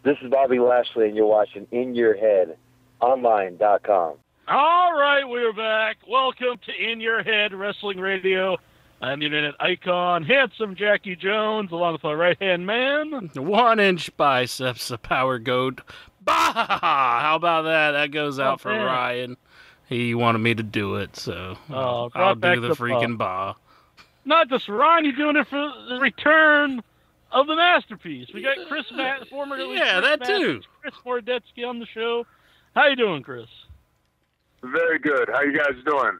This is Bobby Lashley, and you're watching InYourHeadOnline.com. All right, we're back. Welcome to In Your Head Wrestling Radio. I'm the internet icon, handsome Jackie Jones, along with my right-hand man. 1-inch biceps, a power goat. Bah! How about that? That goes out for man. Ryan. He wanted me to do it, so I'll back do the freaking bah. Not just Ryan, you're doing it for the return of the Masterpiece. We got Chris formerly that too. Chris Mordetsky on the show. How you doing, Chris? Very good. How you guys doing?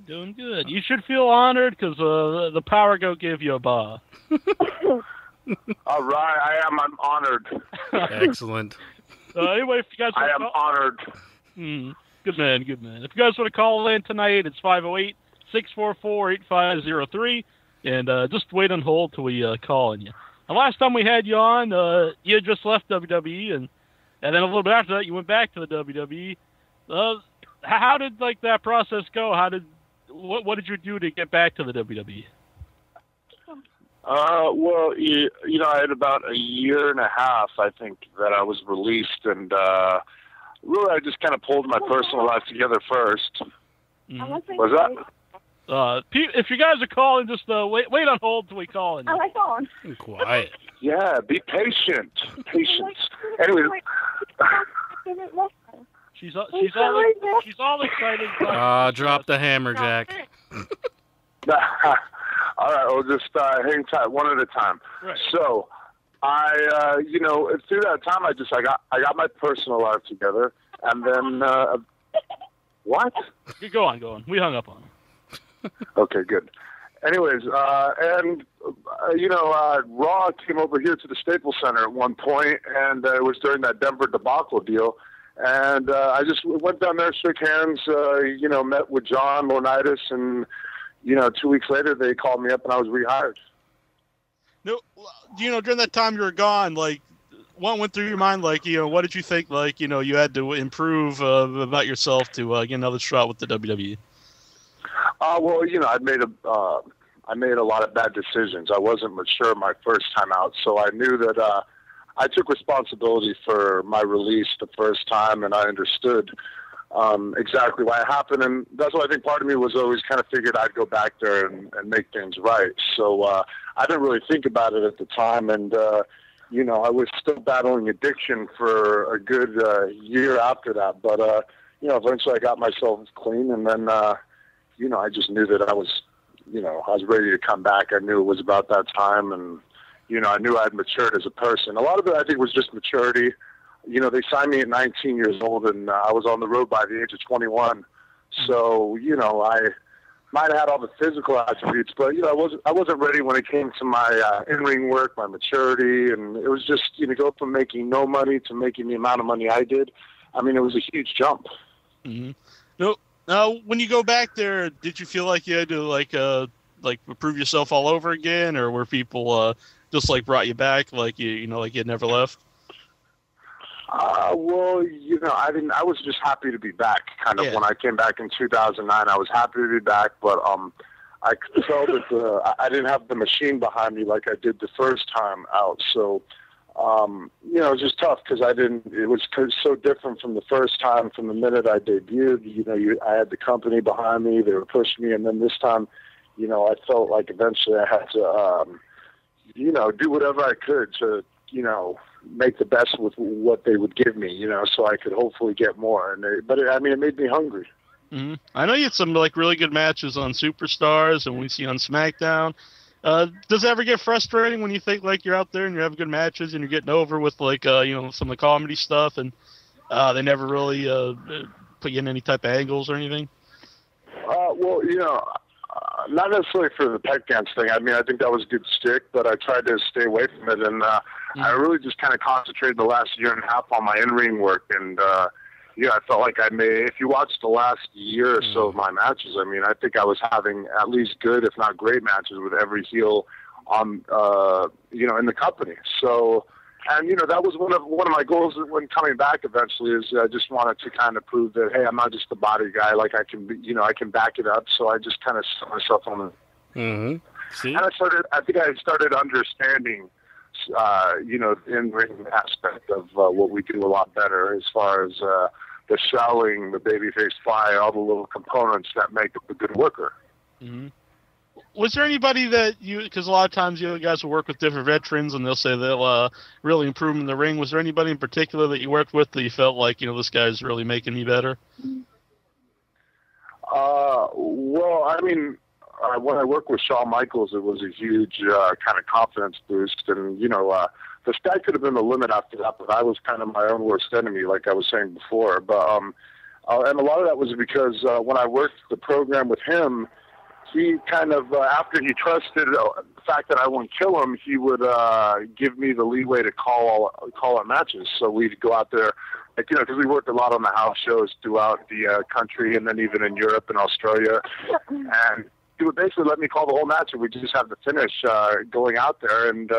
Doing good. You should feel honored because the Power Goat gave you a bah. All right, I'm honored. Excellent. Anyway, if you guys I am honored. Good man. If you guys want to call in tonight, it's 508-644-8503, and just wait on hold till we call on you. The last time we had you on, you had just left WWE, and then a little bit after that, you went back to the WWE. How did that process go? What did you do to get back to the WWE? Well, I had about a year and a half, I think, that I was released, and really, I just kind of pulled my personal life together first. Was that? If you guys are calling, just wait on hold till we call in. I like on. Quiet. Yeah, be patient. Patience. Anyway. She's all excited. Drop the hammer, Jack. All right, we'll just hang tight, one at a time. Right. So, I, through that time, I got my personal life together, and then what? Go on. We hung up on him. Okay, good. Anyways, Raw came over here to the Staples Center at one point, and it was during that Denver debacle deal. And I just went down there, shook hands, met with John Laurinaitis, and, 2 weeks later they called me up and I was rehired. No, during that time you were gone, what went through your mind? What did you think, you had to improve about yourself to get another shot with the WWE? Well, I made a lot of bad decisions. I wasn't mature my first time out, so I knew that I took responsibility for my release the first time, and I understood exactly why it happened. And that's why I think part of me was always kind of figured I'd go back there and make things right. So I didn't really think about it at the time, and I was still battling addiction for a good year after that. But eventually I got myself clean, and then I just knew that I was ready to come back. I knew it was about that time, and I knew I had matured as a person. A lot of it, I think, was just maturity. They signed me at 19 years old, and I was on the road by the age of 21. So, I might have had all the physical attributes, but, I wasn't ready when it came to my in-ring work, my maturity, and it was just, go from making no money to making the amount of money I did. I mean, it was a huge jump. Mm-hmm. Now, when you go back there, did you feel like you had to, prove yourself all over again, or were people just brought you back like you had never left? Well, I was just happy to be back. Kind of when I came back in 2009, I was happy to be back, but I could tell that I didn't have the machine behind me like I did the first time out. So, it was just tough because it was so different from the first time. From the minute I debuted, I had the company behind me; they were pushing me, and then this time, I felt like eventually I had to, do whatever I could to, make the best with what they would give me, so I could hopefully get more. But it made me hungry. Mm-hmm. I know you had some really good matches on Superstars, and we see on SmackDown. Does it ever get frustrating when you think you're out there and you're having good matches and you're getting over with some of the comedy stuff, and they never really put you in any type of angles or anything? Well, not necessarily for the pet dance thing. I think that was a good stick, but I tried to stay away from it, and I really just kind of concentrated the last year and a half on my in-ring work, and I felt like if you watched the last year or so of my matches, I think I was having at least good, if not great matches with every heel on, in the company. So, and, that was one of my goals when coming back eventually is I just wanted to kind of prove that, hey, I'm not just a body guy, I can be, I can back it up. So I just kind of set myself on it. Mm-hmm. See? And I think I started understanding the in-ring aspect of what we do a lot better as far as the selling, the babyface fly, all the little components that make up a good worker. Mm-hmm. Was there anybody that because a lot of times you guys will work with different veterans and they'll say they'll really improve in the ring. Was there anybody in particular that you worked with that you felt like, this guy's really making me better? Well, I mean, when I worked with Shawn Michaels, it was a huge kind of confidence boost. And, the sky could have been the limit after that, but I was kind of my own worst enemy, like I was saying before. But and a lot of that was because when I worked the program with him, he kind of, after he trusted the fact that I wouldn't kill him, he would give me the leeway to call our matches. So we'd go out there, because we worked a lot on the house shows throughout the country and then even in Europe and Australia. And he would basically let me call the whole match, and we just have the finish going out there. And,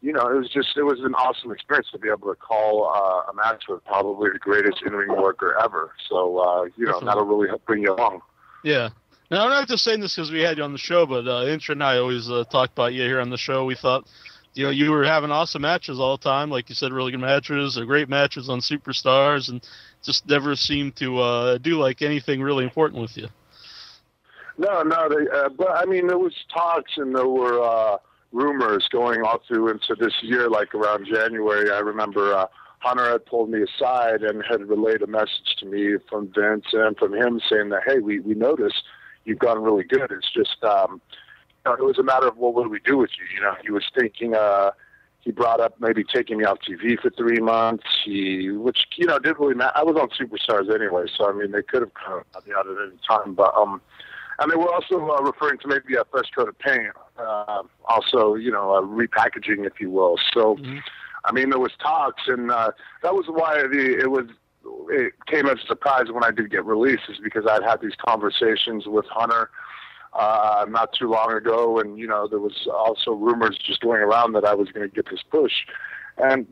it was an awesome experience to be able to call a match with probably the greatest in-ring worker ever. So, that'll really help bring you along. Yeah. Now, I'm not just saying this because we had you on the show, but Intra and I always talked about you here on the show. We thought, you were having awesome matches all the time. Like you said, really good matches, or great matches on Superstars, and just never seemed to do like anything really important with you. No, but I mean, there was talks and there were rumors going all through into this year, like around January. I remember Hunter had pulled me aside and had relayed a message to me from Vince and from him saying that, hey, we noticed you've gotten really good. It's just, it was a matter of, well, what do we do with you? He was thinking, he brought up maybe taking me off TV for 3 months, which didn't really matter. I was on Superstars anyway, so, I mean, they could have cut me out at any time. But, and they were also referring to maybe a fresh coat of paint, also, repackaging, if you will. So, I mean, there was talks, and that was why it came as a surprise when I did get released, is because I'd had these conversations with Hunter not too long ago, and there was also rumors just going around that I was going to get this push. And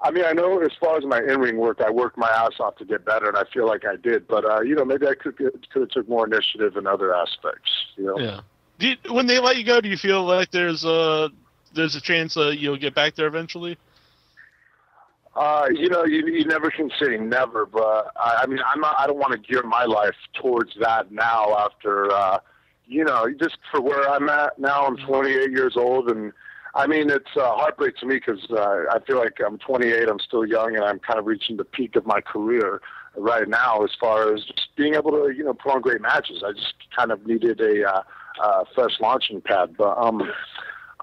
I mean, I know as far as my in-ring work, I worked my ass off to get better, and I feel like I did. But maybe I could have took more initiative in other aspects. Yeah. When they let you go, do you feel like there's a chance you'll get back there eventually? You never can say never, but I mean, I don't want to gear my life towards that now after, just for where I'm at now. I'm 28 years old, and I mean, it's heartbreak to me because I feel like I'm 28, I'm still young, and I'm kind of reaching the peak of my career right now as far as just being able to, put on great matches. I just kind of needed a fresh launching pad, but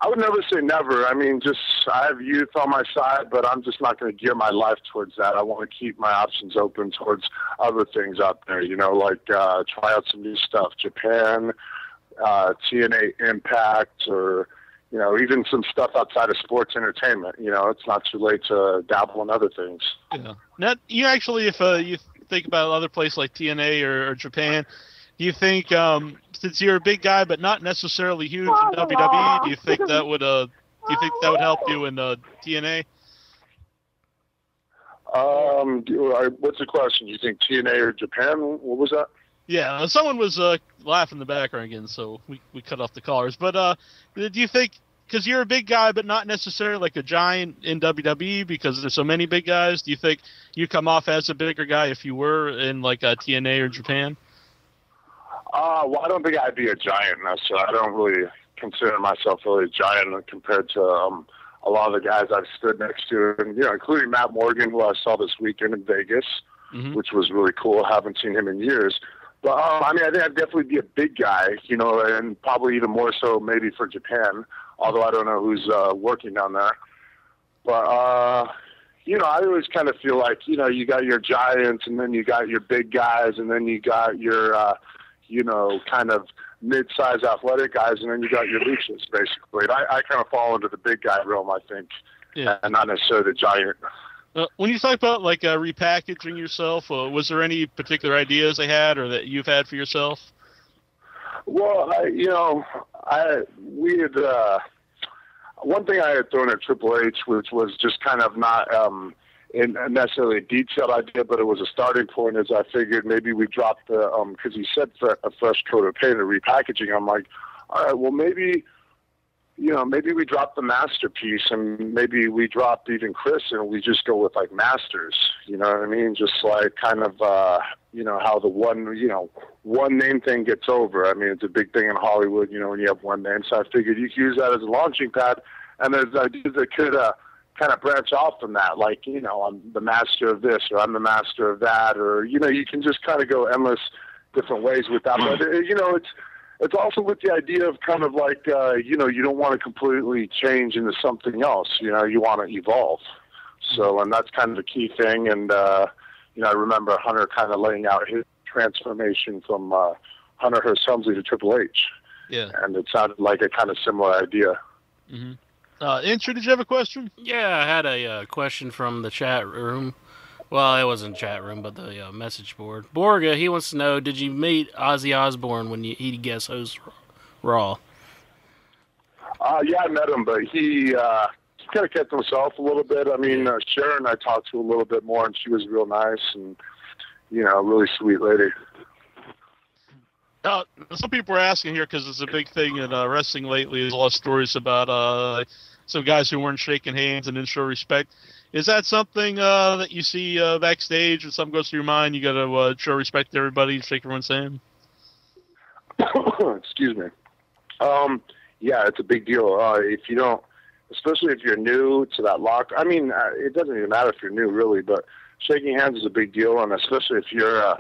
I would never say never. I mean, I have youth on my side, but I'm just not going to gear my life towards that. I want to keep my options open towards other things out there, like try out some new stuff, Japan, TNA Impact, or, even some stuff outside of sports entertainment. It's not too late to dabble in other things. Yeah. Now, you actually, if you think about other places like TNA or Japan, do you think, since you're a big guy but not necessarily huge in WWE, do you think that would help you in TNA? What's the question? You think TNA or Japan? What was that? Yeah, someone was laughing in the background again, so we cut off the callers. But do you think, because you're a big guy but not necessarily like a giant in WWE because there's so many big guys, do you think you come off as a bigger guy if you were in like TNA or Japan? Well, I don't think I'd be a giant necessarily. I don't really consider myself really a giant compared to a lot of the guys I've stood next to, and including Matt Morgan, who I saw this weekend in Vegas, which was really cool. I haven't seen him in years. But I mean, I think I'd definitely be a big guy, and probably even more so maybe for Japan, although I don't know who's working down there. But I always kind of feel like you got your giants, and then you got your big guys, and then you got your kind of mid-sized athletic guys, and then you got your luchas, basically. And I kind of fall into the big guy realm, I think, and not necessarily the giant. When you talk about like repackaging yourself, was there any particular ideas they had or that you've had for yourself? Well, we had one thing I had thrown at Triple H, which was just kind of not in necessarily a detailed idea, but it was a starting point. As I figured maybe we dropped the because he said a fresh coat of paint or repackaging. I'm like, all right, well maybe maybe we drop the Masterpiece and maybe we drop even Chris and we just go with like Masters, you know what I mean? Just like kind of, how the one name thing gets over. I mean, it's a big thing in Hollywood, when you have one name. So I figured you could use that as a launching pad. And there's ideas that could kind of branch off from that. Like, I'm the master of this or I'm the master of that. Or, you can just kind of go endless different ways with that. But, it's also with the idea of kind of like, you don't want to completely change into something else. You want to evolve. So, and that's kind of the key thing. And, I remember Hunter kind of laying out his transformation from Hunter Hearst Helmsley to Triple H. Yeah. And it sounded like a kind of similar idea. Mm-hmm. Intro, did you have a question? Yeah, I had a question from the chat room. Well, it wasn't chat room, but the message board. Borga, he wants to know, did you meet Ozzy Osbourne when he guest host Raw? Yeah, I met him, but he kind of kept himself a little bit. I mean, Sharon I talked to a little bit more, and she was real nice and, a really sweet lady. Some people are asking here because it's a big thing in wrestling lately. There's a lot of stories about some guys who weren't shaking hands and didn't show respect. Is that something that you see backstage when something goes through your mind? You got to show respect to everybody, shake everyone's hand? Excuse me. Yeah, it's a big deal. If you don't, especially if you're new to that locker, I mean, it doesn't even matter if you're new, really, but shaking hands is a big deal, and especially if you're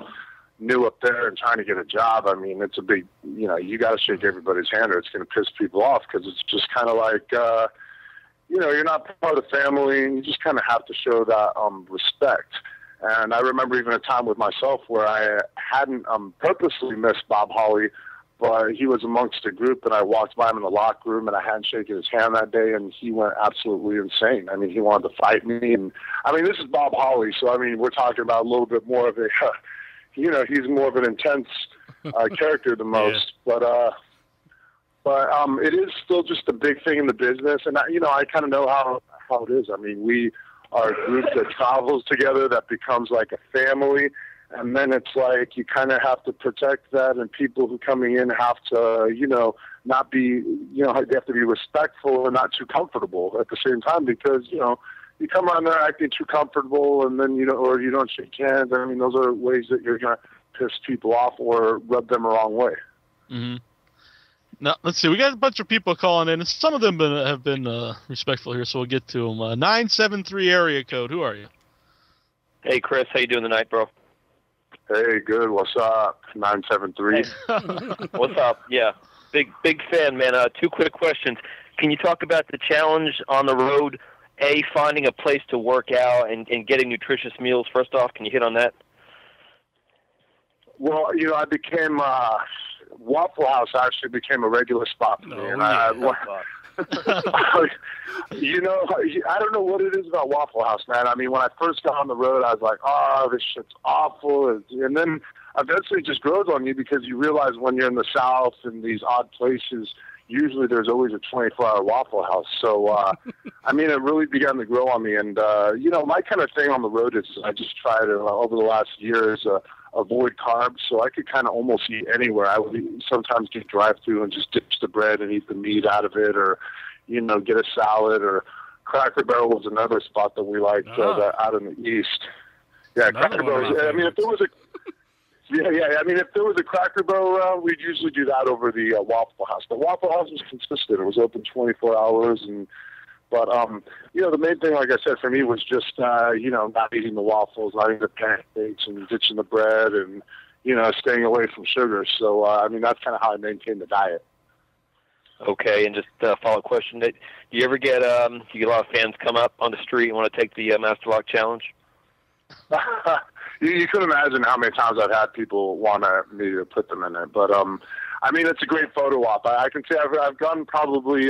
new up there and trying to get a job, I mean, it's a big, you got to shake everybody's hand or it's going to piss people off because it's just kind of like, you're not part of the family and you just kind of have to show that respect. And I remember even a time with myself where I hadn't purposely missed Bob Holly, but he was amongst a group and I walked by him in the locker room and I hadn't shaken his hand that day and he went absolutely insane. I mean, he wanted to fight me. And I mean, this is Bob Holly. So, I mean, we're talking about a little bit more of a, he's more of an intense character than most, but it is still just a big thing in the business. And, I kind of know how it is. I mean, we are a group that travels together that becomes like a family. And then it's like you kind of have to protect that, and people who coming in have to, not be, they have to be respectful and not too comfortable at the same time because, you come around there acting too comfortable and then, or you don't shake hands. I mean, those are ways that you're going to piss people off or rub them the wrong way. Mm-hmm. Now, let's see. We got a bunch of people calling in, and some of them have been respectful here, so we'll get to them. 973 area code. Who are you? Hey, Chris. How you doing tonight, bro? Hey, good. What's up? 973. Hey. What's up? Yeah. Big fan, man. 2 quick questions. Can you talk about the challenge on the road, finding a place to work out and getting nutritious meals? First off, can you hit on that? Well, I became Waffle House actually became a regular spot for me. Oh, and yeah. I don't know what it is about Waffle House, man. I mean, when I first got on the road, I was like, oh, this shit's awful. And then eventually it just grows on you because you realize when you're in the South and these odd places, usually there's always a 24-hour Waffle House. So, I mean, it really began to grow on me. And, my kind of thing on the road is I just try to, over the last year, is avoid carbs. So I could kind of almost eat anywhere. I would sometimes get drive-through and just ditch the bread and eat the meat out of it or, get a salad or Cracker Barrel was another spot that we liked out in the East. Yeah, Another Cracker Barrel. I mean, if there was a I mean, if there was a Cracker Barrel around, we'd usually do that over the Waffle House. The Waffle House was consistent. It was open 24 hours. But the main thing, like I said, for me was just, not eating the waffles, not eating the pancakes and ditching the bread and, staying away from sugar. So, I mean, that's kind of how I maintain the diet. Okay, and just a follow-up question. Do you ever get a lot of fans come up on the street and want to take the Masterlock challenge? You could imagine how many times I've had people want me to put them in it. But, I mean, it's a great photo op. I can say I've done probably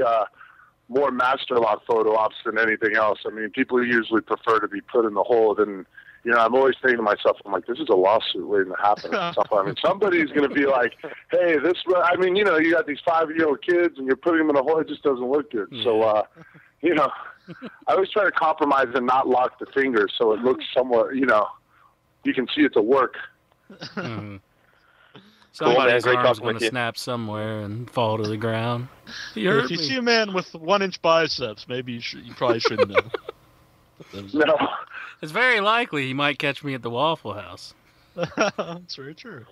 more Masterlock photo ops than anything else. I mean, people usually prefer to be put in the hole than, I'm always thinking to myself, I'm like, this is a lawsuit waiting to happen. I mean, somebody's going to be like, hey, you got these 5-year-old kids and you're putting them in a hole. It just doesn't look good. So, I always try to compromise and not lock the fingers so it looks somewhat, you can see it's a work. Mm-hmm. Somebody's Great arm's talking going with to you. snap somewhere and fall to the ground. You heard If you me. see a man with 1-inch biceps, maybe you probably shouldn't know. No. It's very likely he might catch me at the Waffle House. That's very true.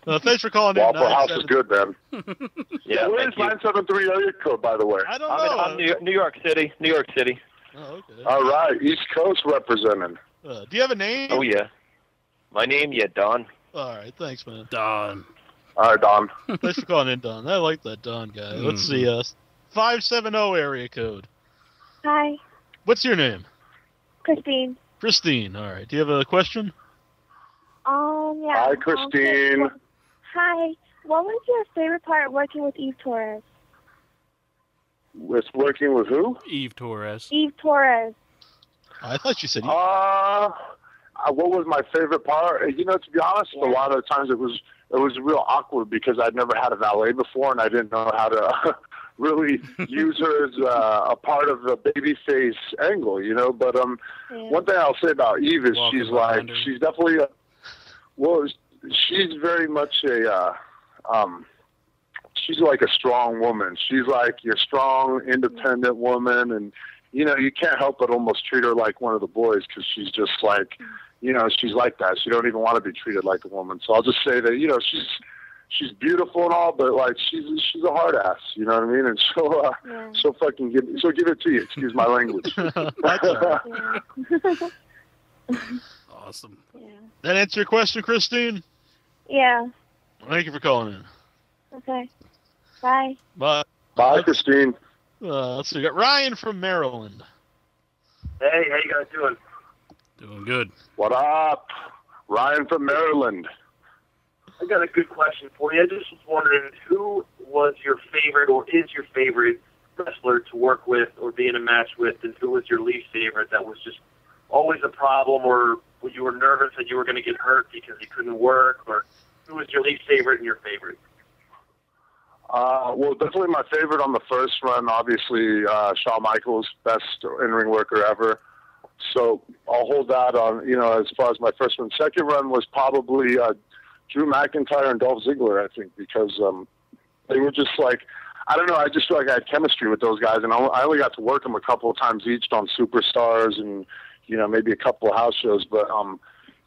Thanks for calling Waffle in. House is good, man. Yeah, Where's thank you. 973 area code, by the way? I don't know. I'm New York City. New York City. Oh, okay. All right, East Coast representing. Do you have a name? Oh yeah. My name, Don. All right, thanks, man. Don. All right, Don. Thanks for calling in, Don. I like that Don guy. Let's see. 570 area code. Hi, What's your name? Christine. Christine. All right. Do you have a question? Yeah. Hi, Christine. Hi. What was your favorite part working with Eve Torres? With working with who? Eve Torres. Eve Torres. I thought you said. What was my favorite part? To be honest, a lot of the times it was real awkward because I'd never had a valet before and I didn't know how to really use her as a part of the babyface angle, But one thing I'll say about Eve is she's definitely she's very much she's like a strong woman. She's like your strong, independent woman, and you can't help but almost treat her like one of the boys because she's just like, she's like that. She don't even want to be treated like a woman. So I'll just say that she's beautiful and all, but like she's a hard ass. You know what I mean? And she'll fucking give it to you. Excuse my language. That's all right. Awesome. Yeah. That answer your question, Christine? Yeah. Thank you for calling in. Okay. Bye. Bye. Bye, Christine. Let's see. We got Ryan from Maryland. Hey, how you guys doing? Doing good. What up? Ryan from Maryland. I got a good question for you. I just was wondering who was your favorite or is your favorite wrestler to work with or be in a match with, and who was your least favorite that was just always a problem, or you were nervous that you were going to get hurt because you couldn't work, or who was your least favorite and your favorite? Well, definitely my favorite on the first run, obviously, Shawn Michaels, best in-ring worker ever. So I'll hold that on, as far as my first run. Second run was probably Drew McIntyre and Dolph Ziggler, I think, because they were just like, I don't know, I just feel like I had chemistry with those guys, and I only got to work them a couple of times each on Superstars and, maybe a couple of house shows, but,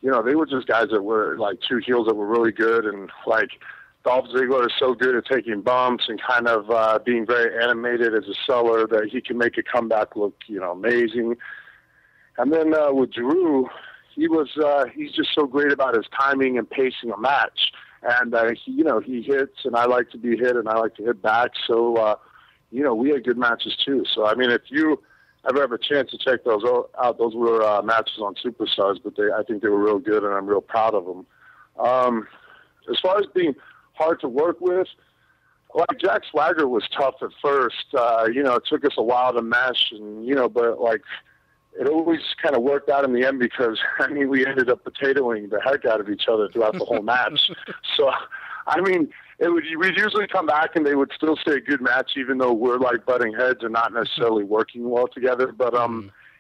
they were just guys that were like two heels that were really good, and like Dolph Ziggler is so good at taking bumps and kind of being very animated as a seller that he can make a comeback look, amazing. And then with Drew, he's just so great about his timing and pacing a match. And, he hits, and I like to be hit, and I like to hit back. So, we had good matches too. So, I mean, if you ever have a chance to check those out, those were matches on Superstars, but I think they were real good, and I'm real proud of them. As far as being hard to work with, like Jack Swagger was tough at first. It took us a while to mesh, and but like it always kind of worked out in the end because we ended up potatoing the heck out of each other throughout the whole match. So we'd usually come back and they would still say a good match, even though we're like butting heads and not necessarily working well together. But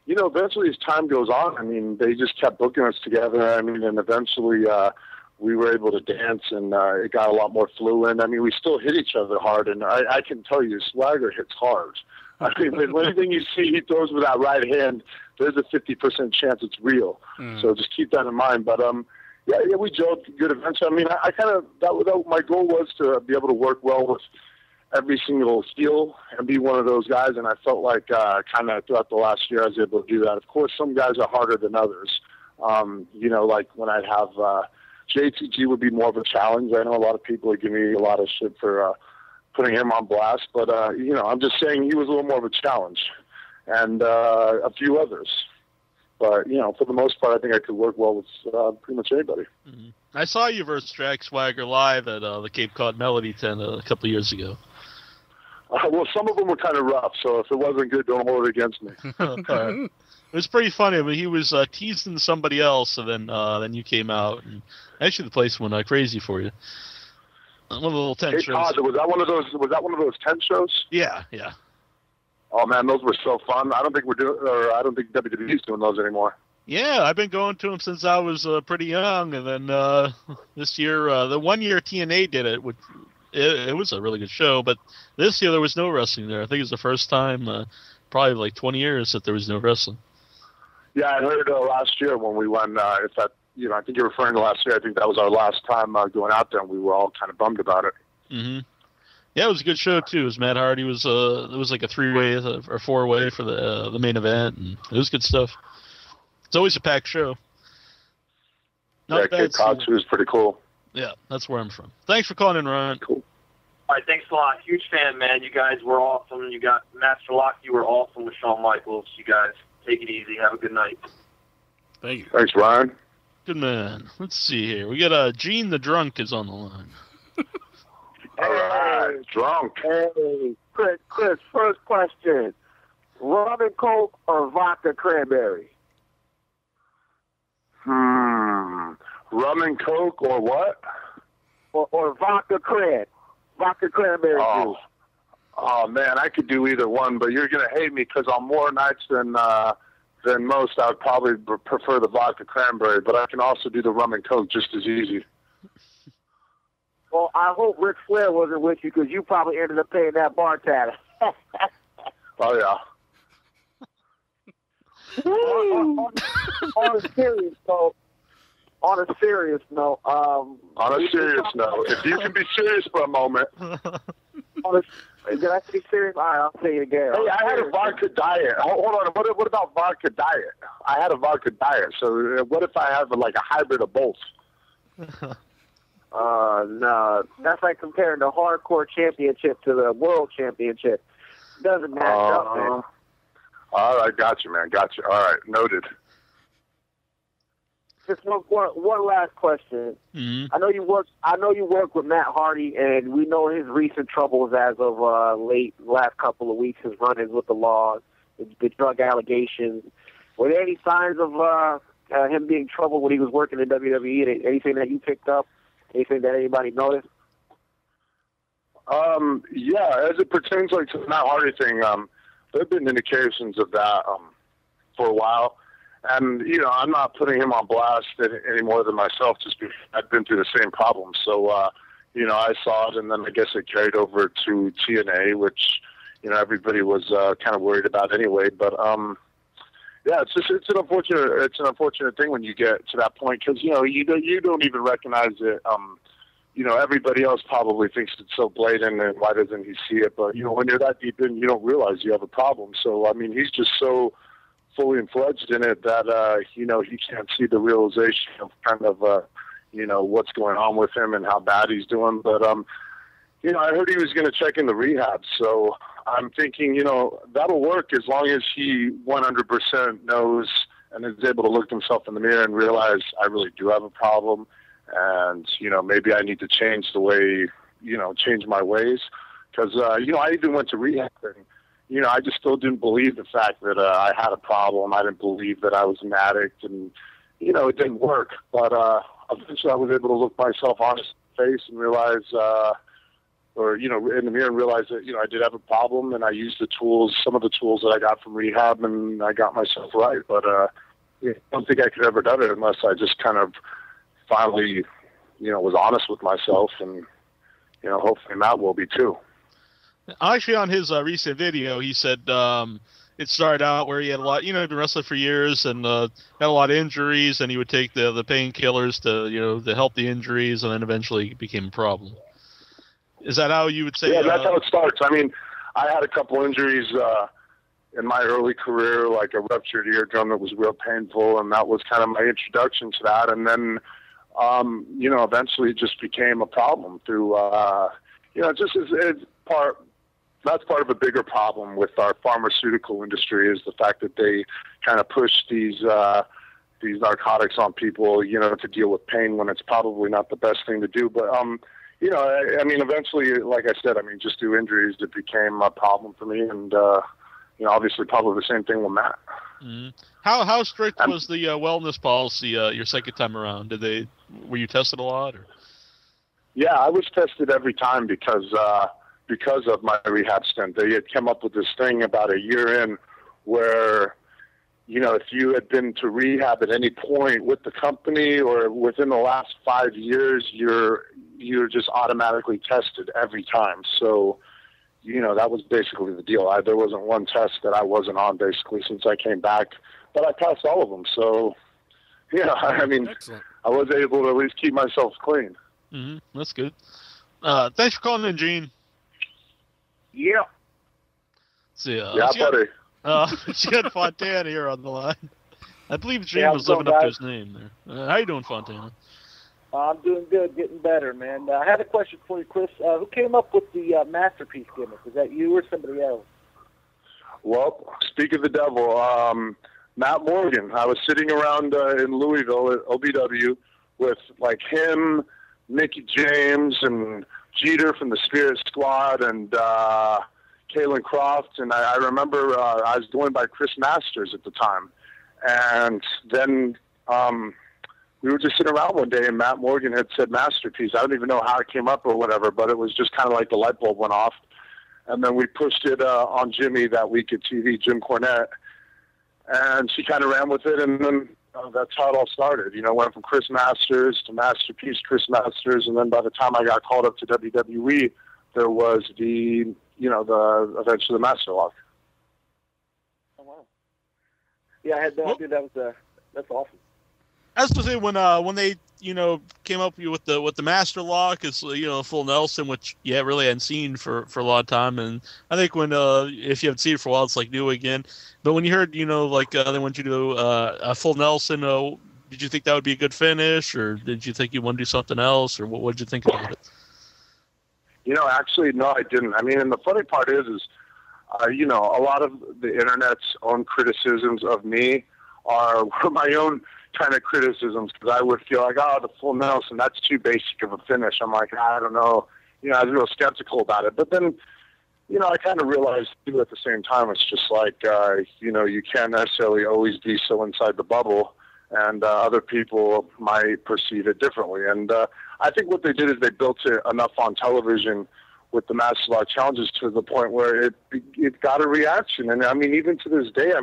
eventually as time goes on, they just kept booking us together. And eventually we were able to dance, and it got a lot more fluent. We still hit each other hard, and I can tell you, Swagger hits hard. Anything you see he throws with that right hand, there's a 50% chance it's real. So just keep that in mind. But we joked good events. I kind of my goal was to be able to work well with every single heel and be one of those guys. And I felt like kind of throughout the last year I was able to do that. Of course, some guys are harder than others. Like when I'd have JTG would be more of a challenge. I know a lot of people would give me a lot of shit for putting him on blast, but I'm just saying he was a little more of a challenge, and a few others. But for the most part, I think I could work well with pretty much anybody. Mm-hmm. I saw you versus Jack Swagger live at the Cape Cod Melody Tent a couple of years ago. Well, some of them were kind of rough, so if it wasn't good, don't hold it against me. It was pretty funny, but he was teasing somebody else, and then you came out, and actually the place went crazy for you. One of the little tent shows. Was that one of those tent shows? Yeah. Oh man, those were so fun. I don't think WWE is doing those anymore. Yeah, I've been going to them since I was pretty young, and then this year, the 1 year TNA did it, which it was a really good show. But this year there was no wrestling there. I think it was the first time, probably like 20 years, that there was no wrestling. Yeah, I heard last year when we went. If that, I think you're referring to last year. I think that was our last time going out there, and we were all kind of bummed about it. Mm-hmm. Yeah, it was a good show too. It was Matt Hardy was it was like a 3-way or 4-way for the main event, and it was good stuff. It's always a packed show. Yeah, Cape Cod too is pretty cool. Yeah, that's where I'm from. Thanks for calling in, Ryan. Cool. All right, thanks a lot. Huge fan, man. You guys were awesome. You got Masterlock. You were awesome with Shawn Michaels. You guys take it easy. Have a good night. Thank you. Thanks, Ryan. Good man. Let's see here. We got Gene the Drunk is on the line. All right, drunk. Hey, Chris, first question. Rum and Coke or vodka cranberry? Rum and Coke or what? Or vodka cran. Vodka cranberry juice. Oh, man, I could do either one, but you're going to hate me because on more nights than most, I would probably prefer the vodka cranberry, but I can also do the rum and Coke just as easy. Well, I hope Ric Flair wasn't with you because you probably ended up paying that bar tab. Oh, yeah. on a serious note, if you can be serious for a moment. Did I speak serious? All right, I'll say it again. Hey, I had a vodka diet. Hold on. What about vodka diet? I had a vodka diet. So what if I have like a hybrid of both? No. That's like comparing the hardcore championship to the world championship. Doesn't match up, man. All right, got you, man. Got you. All right, noted. Just one last question. Mm-hmm. I know you work with Matt Hardy, and we know his recent troubles as of last couple of weeks, his run-ins with the law, the drug allegations. Were there any signs of him being troubled when he was working in WWE? Anything that you picked up? Anything that anybody noticed? Yeah, as it pertains like to the Matt Hardy thing, there have been indications of that for a while. And, I'm not putting him on blast any more than myself just because I've been through the same problem. So, I saw it, and then I guess it carried over to TNA, which, everybody was kind of worried about anyway. But, yeah, it's an unfortunate thing when you get to that point because, you don't even recognize it. Everybody else probably thinks it's so blatant, and why doesn't he see it? But, when you're that deep in, you don't realize you have a problem. So, I mean, he's just so fully fledged in it that, he can't see the realization of kind of, what's going on with him and how bad he's doing. But, I heard he was going to check into rehab. So I'm thinking, that'll work as long as he 100% knows and is able to look himself in the mirror and realize I really do have a problem. And, maybe I need to change the way, change my ways. Because, I even went to rehab and, I just still didn't believe the fact that I had a problem. I didn't believe that I was an addict, and, it didn't work. But eventually I was able to look myself honest in the face and realize, in the mirror and realize that, I did have a problem, and I used some of the tools that I got from rehab, and I got myself right. But I don't think I could have ever done it unless I just kind of finally, was honest with myself, and, hopefully Matt will be too. Actually, on his recent video, he said it started out where he had a lot, he'd been wrestling for years and had a lot of injuries, and he would take the painkillers to help the injuries, and then eventually it became a problem. Is that how you would say? Yeah, that's how it starts. I mean, I had a couple injuries in my early career, like a ruptured eardrum that was real painful, and that was kind of my introduction to that. And then, eventually it just became a problem through, that's part of a bigger problem with our pharmaceutical industry is the fact that they kind of push these narcotics on people, to deal with pain when it's probably not the best thing to do. But, eventually, like I said, just through injuries, it became a problem for me. And, obviously probably the same thing with Matt. Mm-hmm. How strict was the wellness policy your second time around? Were you tested a lot? Or? Yeah, I was tested every time because of my rehab stint. They had come up with this thing about a year in where if you had been to rehab at any point with the company or within the last 5 years, you're just automatically tested every time. So, that was basically the deal. There wasn't one test that I wasn't on basically since I came back, but I passed all of them. So, yeah, I mean, Excellent. I was able to at least keep myself clean. Mm-hmm. That's good. Thanks for calling in, Gene. Yeah. See, Yeah, buddy. she had Fontana here on the line. I believe Gene Yeah, was what's living up, up to guys? his name there. How you doing, Fontana? I'm doing good, getting better, man. I had a question for you, Chris. Who came up with the Masterpiece Glimmer? Was that you or somebody else? Well, speak of the devil, Matt Morgan. I was sitting around in Louisville at OBW with like him, Mickey James, and Jeter from the Spirit Squad, and Kalen Croft. And I remember I was going by Chris Masters at the time. And then we were just sitting around one day, and Matt Morgan had said Masterpiece. I don't even know how it came up or whatever, but it was just kind of like the light bulb went off. And then we pushed it on Jimmy that week at TV, Jim Cornette. And she kind of ran with it, and then that's how it all started. Went from Chris Masters to Masterpiece, Chris Masters, and then by the time I got called up to WWE, there was the eventually the Masterlock. Oh, wow. Yeah, I had no idea that was that's awesome. I was to say when they came up with the Masterlock, it's full Nelson, which you really hadn't seen for a long time, and I think when if you haven't seen it for a while, it's like new again. But when you heard they want you to do a full Nelson, did you think that would be a good finish, or did you think you want to do something else, or what did you think about it? Actually, no, I didn't. I mean, and the funny part is a lot of the internet's own criticisms of me are my own kind of criticisms, because I would feel like, the full Nelson, that's too basic of a finish. I'm like, I don't know. I was real skeptical about it. But then, I kind of realized, too, at the same time, it's just like, you can't necessarily always be so inside the bubble, and other people might perceive it differently. And I think what they did is they built it enough on television with the Masterlock challenges to the point where it got a reaction. And, I mean, even to this day,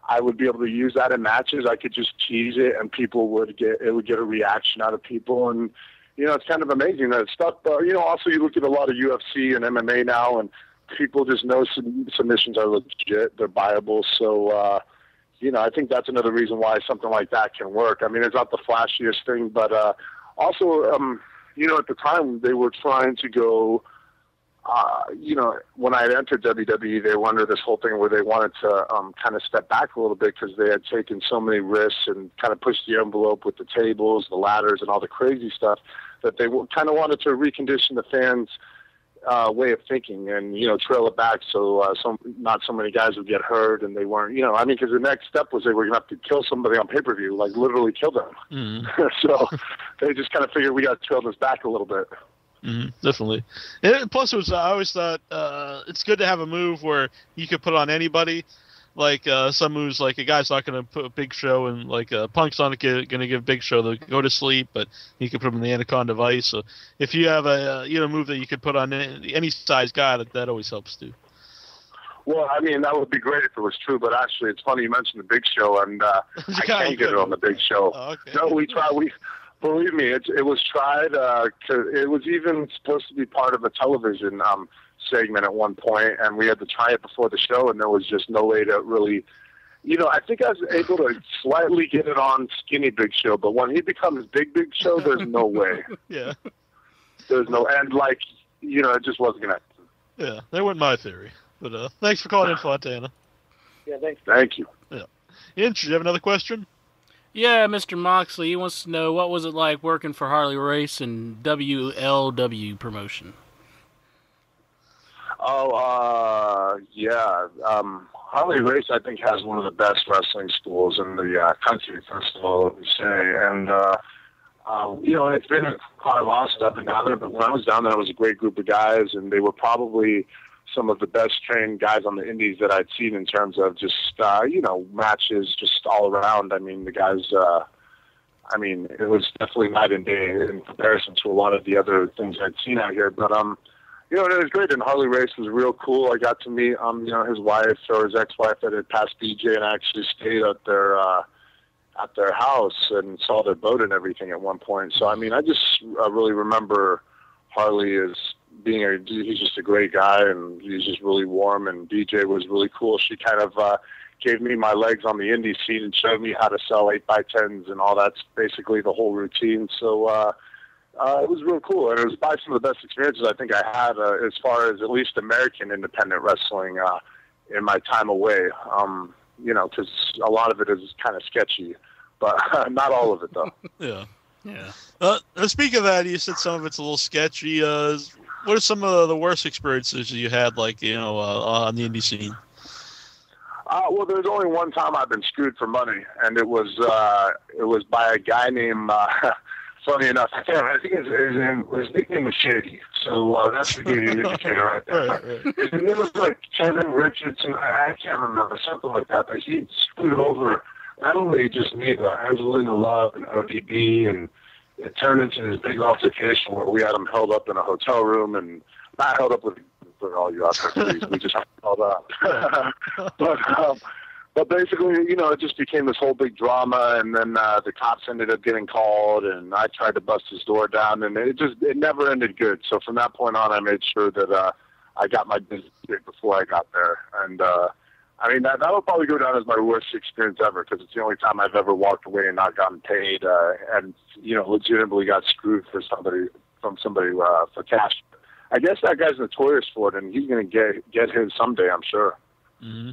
I would be able to use that in matches. I could just tease it, and people would get a reaction out of people. And, it's kind of amazing that it's stuck. But, also you look at a lot of UFC and MMA now, and people just know submissions are legit. They're buyable. So, I think that's another reason why something like that can work. I mean, it's not the flashiest thing, but also, at the time they were trying to go, when I had entered WWE, they wanted this whole thing where they wanted to kind of step back a little bit, because they had taken so many risks and kind of pushed the envelope with the tables, the ladders, and all the crazy stuff, that they kind of wanted to recondition the fans' way of thinking and, trail it back so not so many guys would get hurt, and they weren't, because the next step was they were going to have to kill somebody on pay-per-view, like literally kill them. Mm-hmm. So they just kind of figured we got to trail this back a little bit. Mm-hmm, definitely. And plus, I always thought it's good to have a move where you could put on anybody. Like some moves, like a guy's not going to put a Big Show, and like Punk's not going to give Big Show the go to sleep, but he could put him in the Anaconda Vice. So if you have a move that you could put on any size guy, that always helps too. Well, I mean, that would be great if it was true, but actually, it's funny you mentioned the Big Show, and I can't get it on the Big Show. Oh, okay. No, we tried. Believe me, it was tried. It was even supposed to be part of a television segment at one point, and we had to try it before the show, and there was just no way to really, I think I was able to slightly get it on skinny Big Show, but when he becomes Big Show, there's no way. Yeah. There's no, and it just wasn't going to happen. Yeah, that wasn't my theory. But thanks for calling in, Fontana. Yeah, thanks. Thank you. Yeah. Inch, do you have another question? Yeah, Mr. Moxley, he wants to know, what was it like working for Harley Race and WLW promotion? Yeah. Harley Race, I think, has one of the best wrestling schools in the country, first of all, let me say. And, it's been quite a lot up and down there, but when I was down there, it was a great group of guys, and they were probably some of the best trained guys on the indies that I'd seen in terms of just, matches just all around. I mean, the guys, it was definitely night and day in comparison to a lot of the other things I'd seen out here. But, You know, it was great, and Harley Race was real cool. I got to meet, his wife or his ex-wife that had passed BJ, and I actually stayed at their house and saw their boat and everything at one point. So, I mean, I just really remember Harley as being he's just a great guy, and he's just really warm, and BJ was really cool. She kind of gave me my legs on the indie scene and showed me how to sell 8x10s and all that's basically the whole routine. So it was real cool, and it was probably some of the best experiences I think I had as far as at least American independent wrestling in my time away. Because a lot of it is kind of sketchy, but not all of it, though. Yeah. Yeah. Speaking of that, you said some of it's a little sketchy. What are some of the worst experiences you had, on the indie scene? Well, there's only one time I've been screwed for money, and it was by a guy named. Funny enough, I think his nickname was Shady, so that's the good indicator right there. Right. His name was like Kevin Richardson. I can't remember, something like that. But he screwed over not only just me, but Angelina Love and ODB, and it turned into this big altercation where we had him held up in a hotel room, and not held up with for all you out there, please. We just held up. But basically, it just became this whole big drama, and then the cops ended up getting called, and I tried to bust his door down, and it never ended good. So from that point on, I made sure that I got my business straight before I got there. And I mean, that would probably go down as my worst experience ever, because it's the only time I've ever walked away and not gotten paid, and legitimately got screwed from somebody for cash. I guess that guy's notorious for it, and he's going to get his someday, I'm sure. Mm-hmm.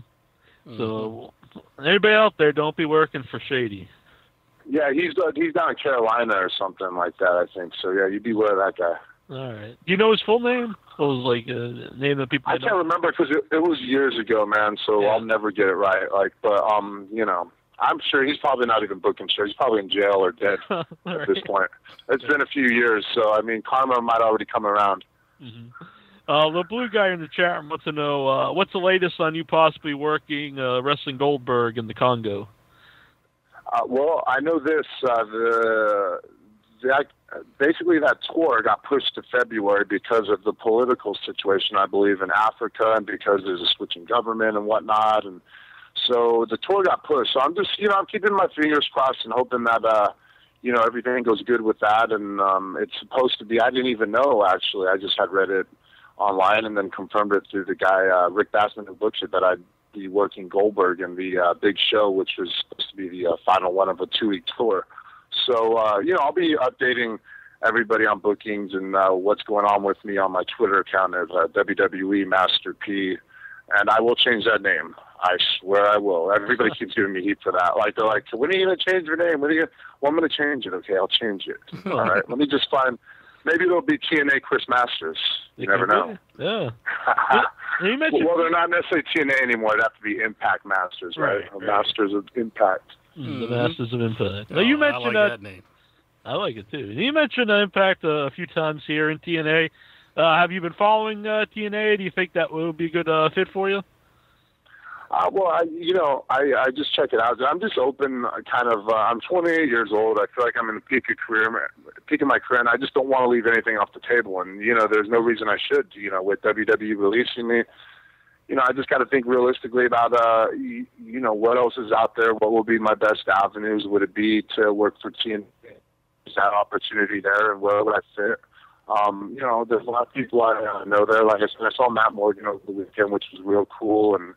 So, anybody out there, don't be working for Shady. Yeah, he's down in Carolina or something like that, I think. So, yeah, you beware of that guy. All right. Do you know his full name? Or was like a name that people? I can't remember because it was years ago, man. So I'll never get it right. But I'm sure he's probably not even booking shows. He's probably in jail or dead at this point. It's been a few years, so I mean, karma might already come around. Mm-hmm. The blue guy in the chat room wants to know what's the latest on you possibly working wrestling Goldberg in the Congo. Well, I know this. Basically, that tour got pushed to February because of the political situation, I believe, in Africa, and because there's a switching government and whatnot. And so the tour got pushed. So I'm just, I'm keeping my fingers crossed and hoping that, everything goes good with that. And it's supposed to be, I didn't even know, actually. I just had read it online and then confirmed it through the guy, Rick Bassman, who books it, that I'd be working Goldberg in the big show, which was supposed to be the final one of a 2-week tour. So, I'll be updating everybody on bookings and what's going on with me on my Twitter account as WWE Master P, and I will change that name. I swear I will. Everybody keeps giving me heat for that. They're like, when are you going to change your name? Well, I'm going to change it. Okay, I'll change it. All right, let me just find. Maybe it'll be TNA Chris Masters. You never know. Yeah. Well, they're not necessarily TNA anymore. It'd have to be Impact Masters, right? Masters of Impact. The Masters of Impact. Now, you mentioned I like that name. I like it too. You mentioned Impact a few times here in TNA. Have you been following TNA? Do you think that would be a good fit for you? Well, I just check it out. I'm just open, kind of. I'm 28 years old. I feel like I'm in the peak of my career, and I just don't want to leave anything off the table. And there's no reason I should. With WWE releasing me, I just got to think realistically about what else is out there. What will be my best avenues? Would it be to work for TNA? Is that opportunity there, and where would I fit? There's a lot of people I know there. Like I said, I saw Matt Morgan over the weekend, which was real cool, and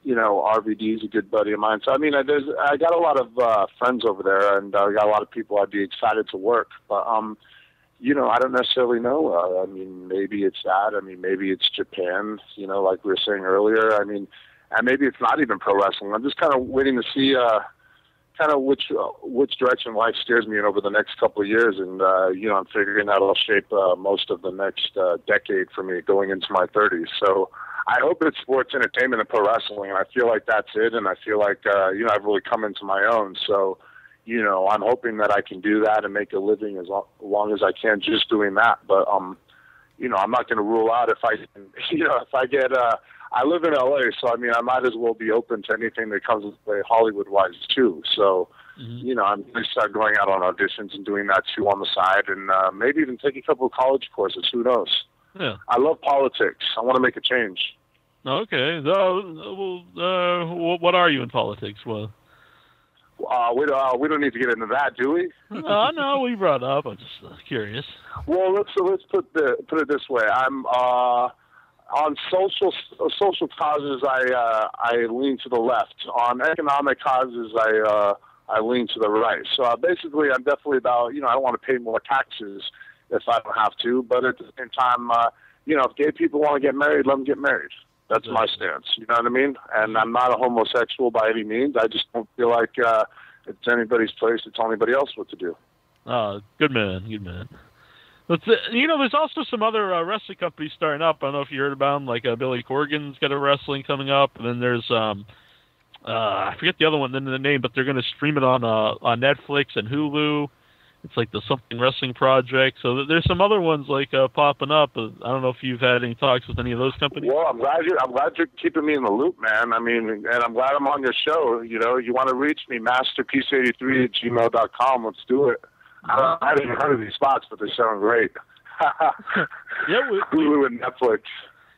RVD is a good buddy of mine. So, I mean, I got a lot of friends over there, and I got a lot of people I'd be excited to work. But, I don't necessarily know. I mean, maybe it's that. I mean, maybe it's Japan, like we were saying earlier. I mean, and maybe it's not even pro wrestling. I'm just kind of waiting to see kind of which direction life steers me in over the next couple of years. And, I'm figuring that'll shape most of the next decade for me going into my 30s. So, I hope it's sports entertainment and pro wrestling, and I feel like that's it, and I feel like, I've really come into my own. So, I'm hoping that I can do that and make a living as long as I can just doing that. But, I'm not going to rule out if I get, I live in LA, so, I mean, I might as well be open to anything that comes with Hollywood-wise, too. So, I'm going to start going out on auditions and doing that, too, on the side, and maybe even take a couple of college courses. Who knows? Yeah. I love politics. I want to make a change. Okay. What are you in politics? Well, we don't need to get into that, do we? No, we brought it up. I'm just curious. Well, let's put it this way. I'm on social causes. I lean to the left. On economic causes, I lean to the right. So basically, I'm definitely about, I don't want to pay more taxes if I don't have to. But at the same time, if gay people want to get married, let them get married. That's my stance. You know what I mean? And I'm not a homosexual by any means. I just don't feel like it's anybody's place to tell anybody else what to do. Good man. Good man. There's also some other wrestling companies starting up. I don't know if you heard about them, like Billy Corgan's got a wrestling coming up, and then there's I forget the other one, the name, but they're going to stream it on Netflix and Hulu. It's like the Something Wrestling Project. So there's some other ones like popping up. I don't know if you've had any talks with any of those companies. Well, I'm glad you're keeping me in the loop, man. I mean, and I'm glad I'm on your show. You want to reach me, masterpiece83@gmail.com. Let's do it. I haven't even heard of these spots, but they sound great. Yeah, Hulu and Netflix.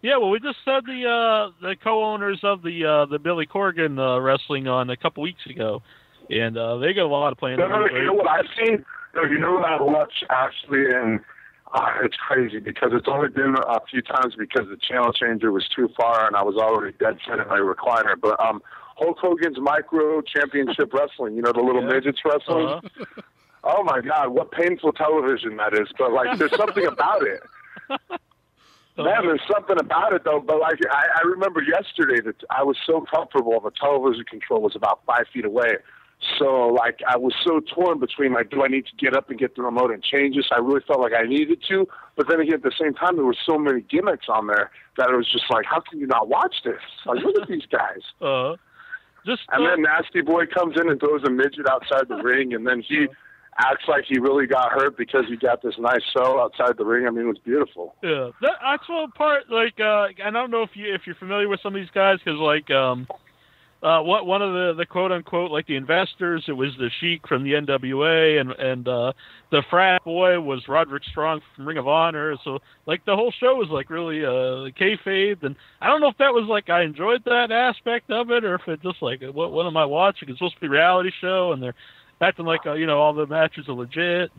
Yeah, well, we just had the co-owners of the Billy Corgan wrestling on a couple weeks ago, and they got a lot of plans. You know what I've seen? You know what I watch actually, and it's crazy because it's only been a few times because the channel changer was too far, and I was already dead set in my recliner. But Hulk Hogan's Micro Championship Wrestling, the little midgets wrestling. Uh-huh. Oh my God, what painful television that is! But there's something about it. Man, there's something about it though. But I remember yesterday that I was so comfortable. The television control was about 5 feet away. So I was so torn between do I need to get up and get the remote and change this? I really felt like I needed to. But then again, at the same time, there were so many gimmicks on there that it was just how can you not watch this? Look at these guys. And then Nasty Boy comes in and throws a midget outside the ring, and then he acts like he really got hurt because he got this nice show outside the ring. I mean, it was beautiful. Yeah, that's one part. I don't know if you're familiar with some of these guys because one of the quote unquote the investors, it was the Sheik from the NWA, and the frat boy was Roderick Strong from Ring of Honor. So the whole show was really kayfabe, and I don't know if that was I enjoyed that aspect of it or if it just what am I watching? It's supposed to be a reality show, and they're acting all the matches are legit.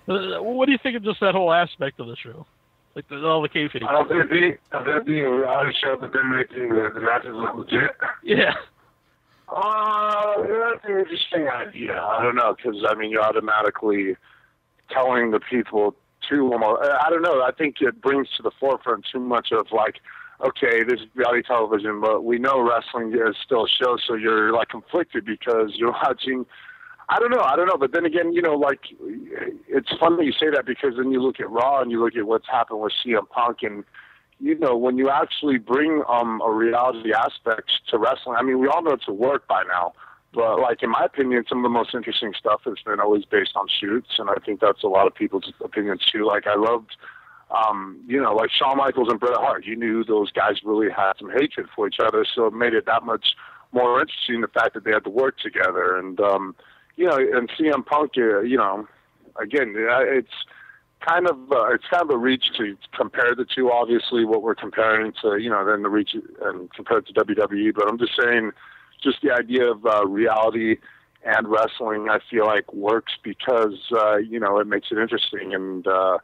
What do you think of just that whole aspect of the show? All the kayfabe. Of there being a reality show, but then making the matches look legit? Yeah. That's an interesting idea. I don't know, because, you're automatically telling the people I don't know, I think it brings to the forefront too much of, okay, this is reality television, but we know wrestling is still a show, so you're, conflicted because you're watching. I don't know, but then again, it's funny you say that because then you look at Raw and you look at what's happened with CM Punk and, when you actually bring a reality aspect to wrestling, we all know it's a work by now, but in my opinion, some of the most interesting stuff has been always based on shoots, and I think that's a lot of people's opinions too. I loved, Shawn Michaels and Bret Hart. You knew those guys really had some hatred for each other, so it made it that much more interesting, the fact that they had to work together, and CM Punk, again, it's kind of a reach to compare the two. Obviously, what we're comparing to, then the reach and compare it to WWE. But I'm just saying, just the idea of reality and wrestling, I feel works because it makes it interesting. And I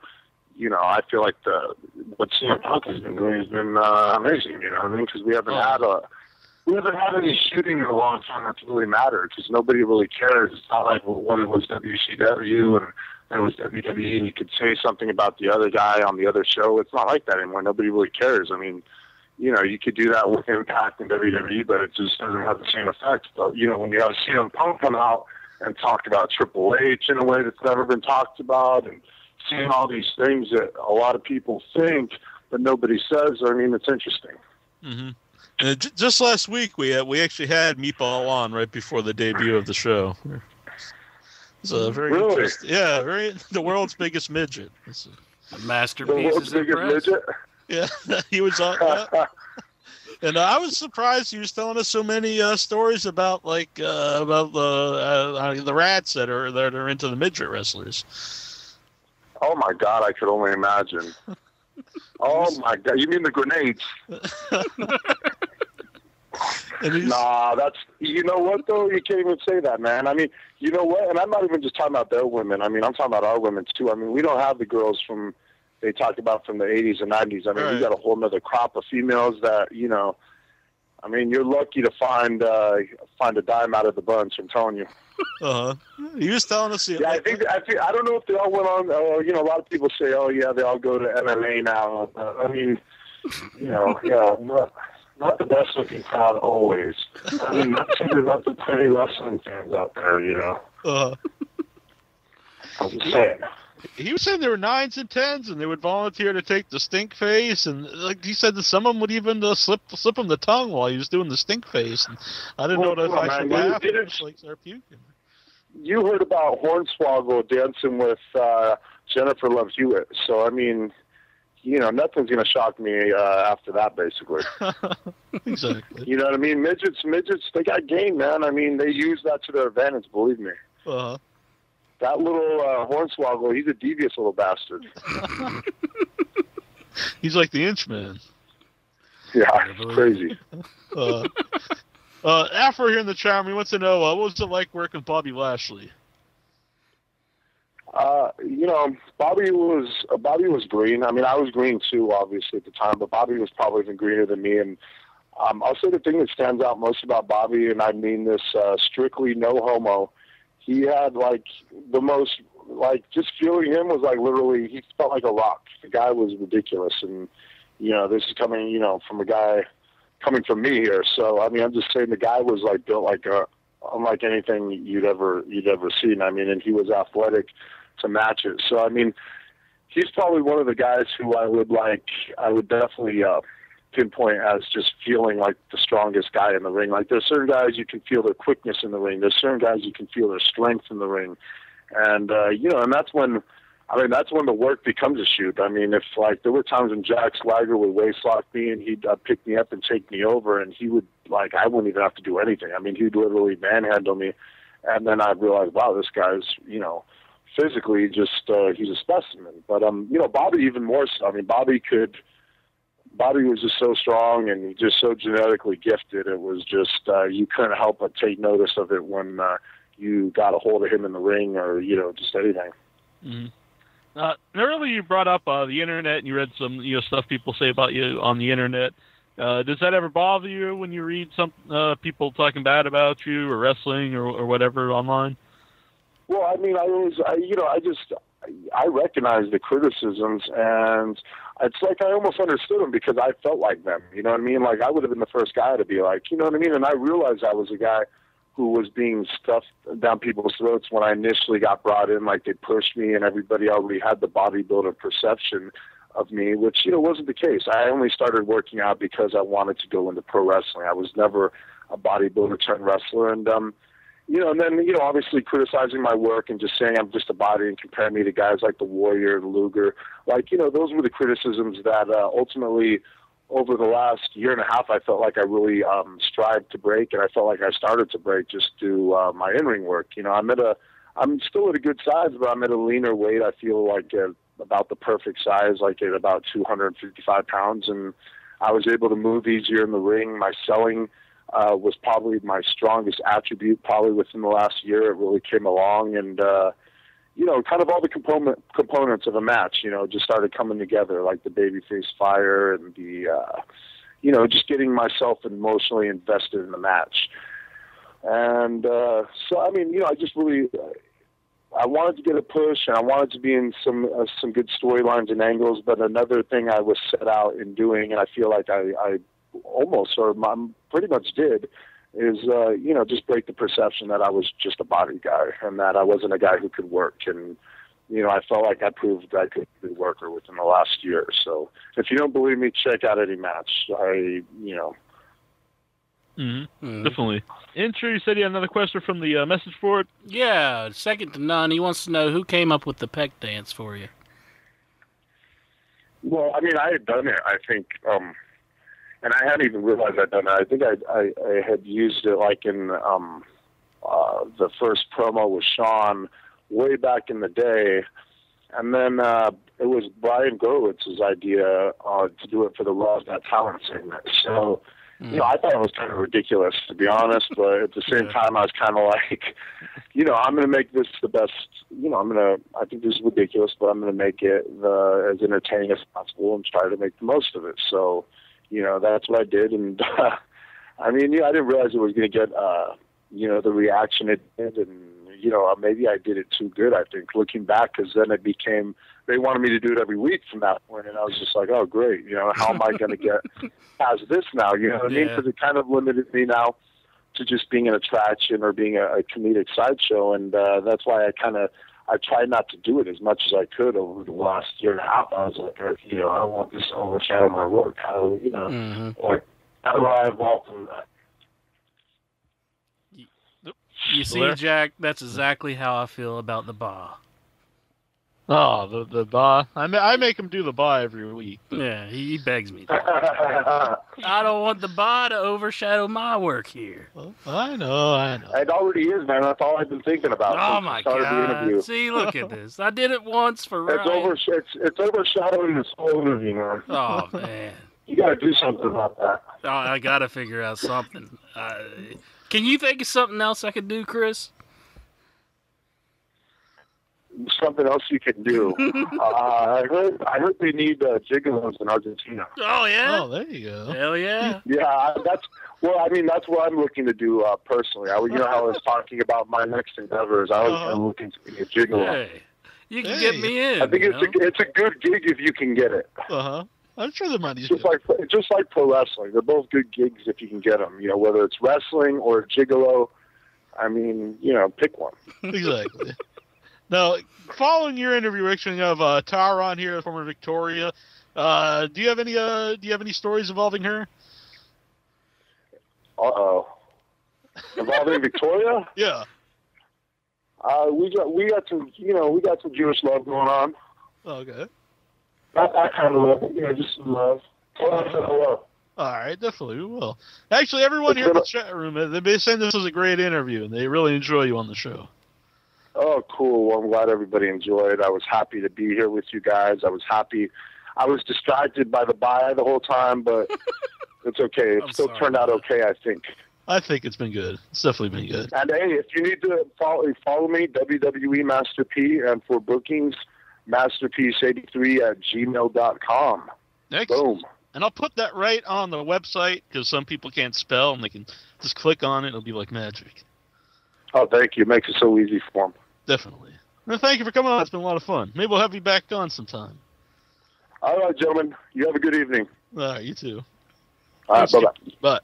feel what CM Punk has been doing has been amazing. Because we haven't had any shooting in a long time that's really mattered because nobody really cares. It's not like when it was WCW and it was WWE and you could say something about the other guy on the other show. It's not like that anymore. Nobody really cares. You could do that with Impact and WWE, but it just doesn't have the same effect. But, when you have CM Punk come out and talk about Triple H in a way that's never been talked about and seeing all these things that a lot of people think but nobody says, it's interesting. Mm-hmm. And just last week, we actually had Meatball on right before the debut of the show. It's a very interesting, the world's biggest midget. A masterpiece. The world's biggest midget. Yeah, he was on. And I was surprised he was telling us so many stories about the rats that are into the midget wrestlers. Oh my God, I could only imagine. Oh my God! You mean the grenades? Nah, that's, you know what though? You can't even say that, man. I mean, you know what? And I'm not even just talking about their women. I mean, I'm talking about our women too. I mean, we don't have the girls from they talked about from the 80s and 90s. I mean, we got a whole nother crop of females that, you know. I mean, you're lucky to find a dime out of the bunch. I'm telling you. He was telling us. Yeah, I don't know if they all went on. You know, a lot of people say, "Oh, yeah, they all go to MMA now." I mean, you know, yeah, not the best looking crowd always. I mean, there's not the pretty wrestling fans out there, you know. I'm just saying. He was saying there were 9s and 10s, and they would volunteer to take the stink face, and like he said, that some of them would even slip him the tongue while he was doing the stink face. And I didn't know if I should laugh. It's like start puking. You heard about Hornswoggle dancing with Jennifer Love Hewitt, so I mean, you know, nothing's going to shock me after that, basically. Exactly. You know what I mean? Midgets, they got game, man. I mean, they use that to their advantage, believe me. That little Hornswoggle, he's a devious little bastard. He's like the Inchman. Yeah, it's crazy. Afro here in the chat room, he wants to know, what was it like working with Bobby Lashley? You know, Bobby was green. I mean, I was green too, obviously, at the time, but Bobby was probably even greener than me. And I'll say the thing that stands out most about Bobby, and I mean this strictly no homo, he had, like, the most, like, just feeling him was, like, literally, he felt like a rock. The guy was ridiculous. And, you know, this is coming, you know, from a guy coming from me here. So, I mean, I'm just saying the guy was, like, built like unlike anything you'd ever seen. I mean, and he was athletic to match it. So, I mean, he's probably one of the guys who I would definitely pinpoint as just feeling like the strongest guy in the ring. Like, there's certain guys you can feel their quickness in the ring. There's certain guys you can feel their strength in the ring. And, you know, and that's when the work becomes a shoot. I mean, if, like, there were times when Jack Swagger would waistlock me and he'd pick me up and take me over, and he would, like, I wouldn't even have to do anything. I mean, he'd literally manhandle me. And then I'd realize, wow, this guy's, you know, physically just, he's a specimen. But, you know, Bobby even more so. I mean, Bobby was just so strong and just so genetically gifted. It was just, you couldn't help but take notice of it when you got a hold of him in the ring or, you know, just anything. Mm-hmm. Earlier you brought up the internet and you read some, you know, stuff people say about you on the internet. Does that ever bother you when you read some people talking bad about you or wrestling or whatever online? Well, I mean, I recognize the criticisms, and it's like I almost understood them because I felt like them. You know what I mean? Like, I would have been the first guy to be like, you know what I mean? And I realized I was a guy who was being stuffed down people's throats when I initially got brought in. Like, they pushed me, and everybody already had the bodybuilder perception of me, which, you know, wasn't the case. I only started working out because I wanted to go into pro wrestling. I was never a bodybuilder turned wrestler, and you know, and then, you know, obviously criticizing my work and just saying I'm just a body and comparing me to guys like the Warrior, Luger. Like, you know, those were the criticisms that ultimately over the last year and a half, I felt like I really strived to break, and I felt like I started to break just through my in-ring work. You know, I'm still at a good size, but I'm at a leaner weight. I feel like about the perfect size, like at about 255 pounds, and I was able to move easier in the ring. My selling was probably my strongest attribute probably within the last year. It really came along, and, you know, kind of all the components of a match, you know, just started coming together, like the babyface fire and the, you know, just getting myself emotionally invested in the match. And so, I mean, you know, I just really, I wanted to get a push, and I wanted to be in some good storylines and angles, but another thing I was set out in doing, and I feel like I almost, or pretty much did, is, you know, just break the perception that I was just a body guy and that I wasn't a guy who could work. And, you know, I felt like I proved I could be a worker within the last year. So if you don't believe me, check out any match. You know. Mm-hmm. Definitely. Intro, you said you had another question from the message board? Yeah, second to none. He wants to know who came up with the peck dance for you. Well, I mean, I had done it, I think, and I hadn't even realized I'd done it. I think I had used it like in the first promo with Sean way back in the day. And then it was Brian Gurwitz's idea to do it for the Raw's Got Talent segment. So, I thought it was kind of ridiculous, to be honest. But at the same time, I was kind of like, I'm going to make this the best. I think this is ridiculous, but I'm going to make it as entertaining as possible and try to make the most of it. So, that's what I did. And I didn't realize it was going to get, the reaction it did. And, maybe I did it too good, I think, looking back, because then it became, they wanted me to do it every week from that point, and I was just like, oh, great, how am I going to get past this now, you know what I mean? Because it kind of limited me now to just being an attraction or being a comedic sideshow, and that's why I tried not to do it as much as I could over the last year and a half. I was like, I don't want this to overshadow my work, or how do I evolve from that? You see, Jack, that's exactly how I feel about the bar. Oh, the bar. I make him do the bar every week. Yeah, he begs me. I don't want the bar to overshadow my work here. Well, I know. It already is, man. That's all I've been thinking about. Oh, my God. See, look at this. I did it once for Ryan. It's overshadowing this whole interview, man. Oh, man. You got to do something about that. Oh, I got to figure out something. Can you think of something else I could do, Chris? Something else you can do. I heard they need gigolos in Argentina. Oh, yeah? Oh, there you go. Hell yeah. Yeah, that's what I'm looking to do personally. How I was talking about my next endeavors. I was looking to be a gigolo. Hey, you can get me in. I think it's a good gig if you can get it. Uh-huh. I'm sure the money's just like pro wrestling. They're both good gigs if you can get them. Whether it's wrestling or gigolo, pick one. Exactly. Now, following your interview, actually, you have Tara on here, former Victoria. Do you have any stories involving her? Involving Victoria? Yeah. We got some Jewish love going on. Okay. That kind of love, just some love. Hello. All right, definitely we will. Actually, everyone here in the chat room, they've been saying this was a great interview, and they really enjoy you on the show. Oh, cool. Well, I'm glad everybody enjoyed. I was happy to be here with you guys. I was happy. I was distracted by the buy the whole time, but it's okay. It still turned out okay, I think. I think it's been good. It's definitely been good. And, hey, if you need to follow me, WWE Master P, and for bookings, masterpiece83@gmail.com. Excellent. Boom. And I'll put that right on the website because some people can't spell, and they can just click on it. It'll be like magic. Oh, thank you. It makes it so easy for them. Definitely. Well, thank you for coming on. It's been a lot of fun. Maybe we'll have you back on sometime. All right, gentlemen. You have a good evening. All right, you too. All right, bye-bye. Bye.